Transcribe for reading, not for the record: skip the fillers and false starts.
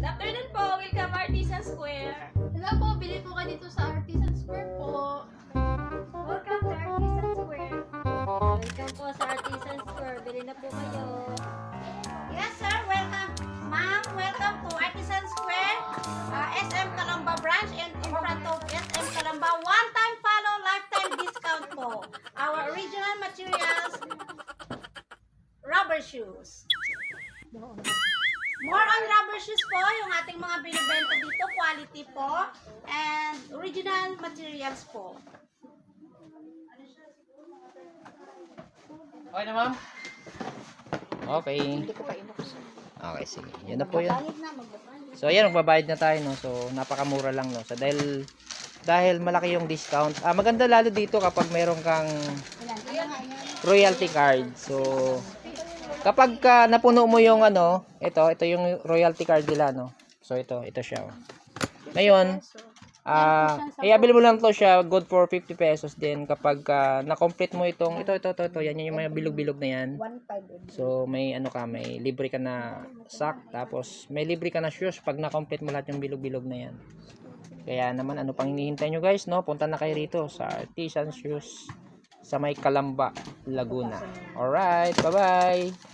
afternoon po. Welcome Artisan Square. Hello po, bili po kayo dito sa Artisan Square po. Welcome to Artisan Square. Welcome po sa Artisan Square. Bili na po kayo. Yes, sir. Welcome, ma'am. Welcome to Artisan Square, SM Calamba branch, and in front of SM Calamba, one-time follow, lifetime discount po. Our original materials, rubber shoes. More on rubber shoes po, yung ating mga binibenta dito, quality po, and original materials po. Okay na, ma'am? Okay. Okay, sige. Yan na po yun. So, ayan, magbabayad na tayo, no? So, napakamura lang, no? So, dahil malaki yung discount. Maganda lalo dito kapag meron kang royalty card. So, kapag napuno mo yung ano, ito yung royalty card nila, no? So, ito siya. Oh. Ngayon, i-avail mo lang to siya, good for 50 pesos din kapag na-complete mo itong, ito, yan yung mga bilog-bilog na yan. So, may may libre ka na sock, tapos may libre ka na shoes pag na-complete mo lahat yung bilog-bilog na yan. Kaya naman, ano pang hinihintay nyo guys, no? Punta na kayo rito sa Artisan Shoes sa may Calamba, Laguna. Alright, bye-bye!